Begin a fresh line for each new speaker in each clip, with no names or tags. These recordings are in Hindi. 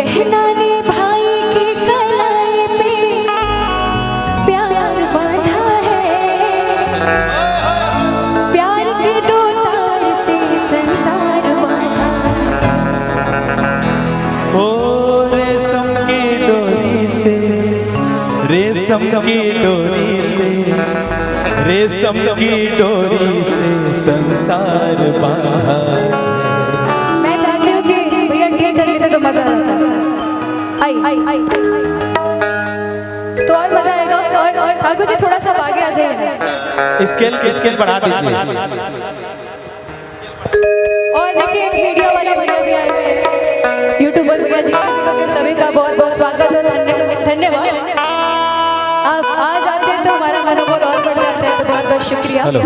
बहना ने भाई की कलाई पे प्यार बांधा है, प्यार के दो तार से संसार बांधा
ओ रेशम की डोरी से, रेशम की डोरी से, रेशम की डोरी से संसार बांधा।
मैं चाहती हूँ कि भैया डी कर लेते तो मजा आता। आई तो और मजा आएगा। और ठाकुर जी थोड़ा सा आगे आ जाइए,
स्केल बढ़ा दीजिए।
और देखिए मीडिया वाले भैया भी आए हुए हैं, यूट्यूबर भैया जी सभी का बहुत बहुत स्वागत और धन्यवाद। आप आ जाते हैं तो हमारा मनोबल और बढ़ जाता है, तो बहुत बहुत शुक्रिया।
हेलो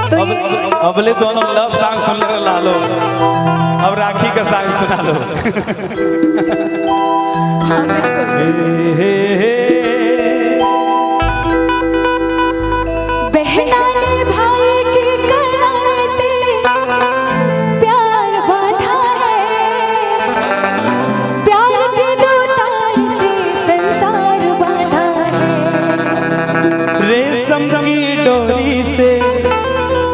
तो
अबले दोनों लव सॉन्ग सुन ले लालो, अब राखी का सॉन्ग सुना लो।
हाँ बिल्कुल। बहना ने भाई की कलाई से प्यार बांधा है, प्यार के दो तार से संसार बांधा है।
रेशम की डोरी से,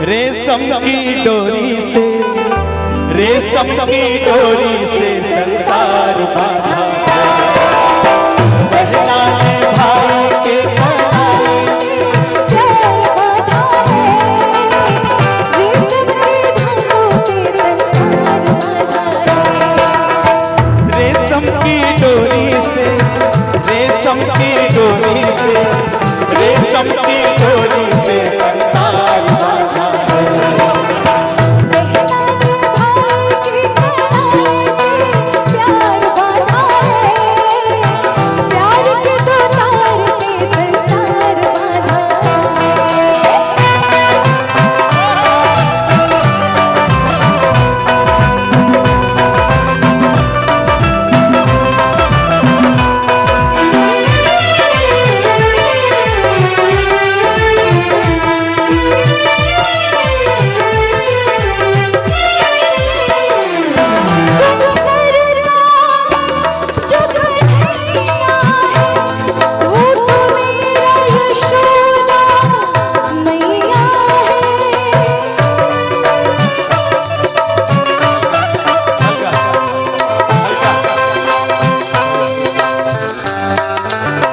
रेशम की डोरी से, रेशम की डोरी से संसार बांधा। बहना ने भाई के कलाई से
प्यार बांधा है, रेशम की धागों से संसार बांधा है।
रेशम की डोरी से, रेशम की डोरी से, रेशम की डोरी से संसार बांधा।
बहना ने भाई की कलाई से प्यार बांधा है, प्यार के दो तार से संसार बांधा है।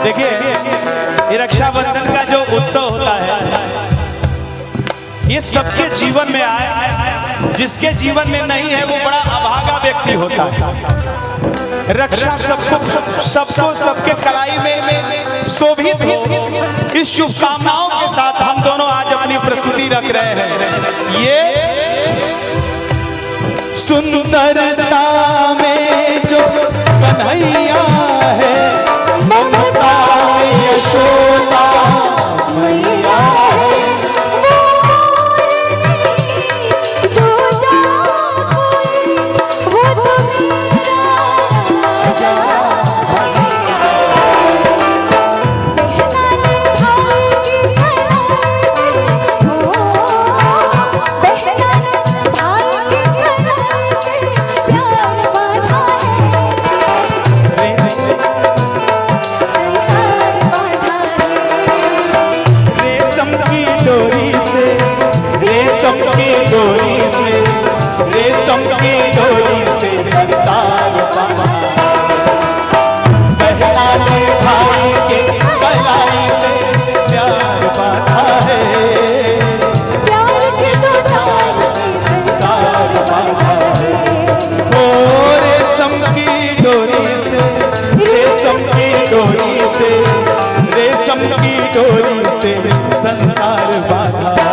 देखिए ये रक्षाबंधन का जो उत्सव होता है ये सबके जीवन में आए, जिसके जीवन में नहीं है वो बड़ा अभागा व्यक्ति होता है। रक्षा सबको सबके कलाई में शोभित हो, इस शुभकामनाओं के साथ हम दोनों आज अपनी प्रस्तुति रख रहे हैं। ये सुंदरता में जो कन्हैया है, ममता में यशोदा मैया है।
जो जा कोई वो तो मेरा राजा। बहना ने भाई की कलाई से, ओ बहना ने भाई की कलाई से प्यार बांधा है, संसार बांधा है।
रेशम की डोरी से, रेशम की डोरी से, रेशम की डोरी से संसार बांधा। बहना ने भाई के कलाई से प्यार बांधा है,
प्यार के दो तार से संसार बांधा है।
ओ रेशम की डोरी से, रेशम की डोरी से, रेशम की डोरी से संसार बांधा।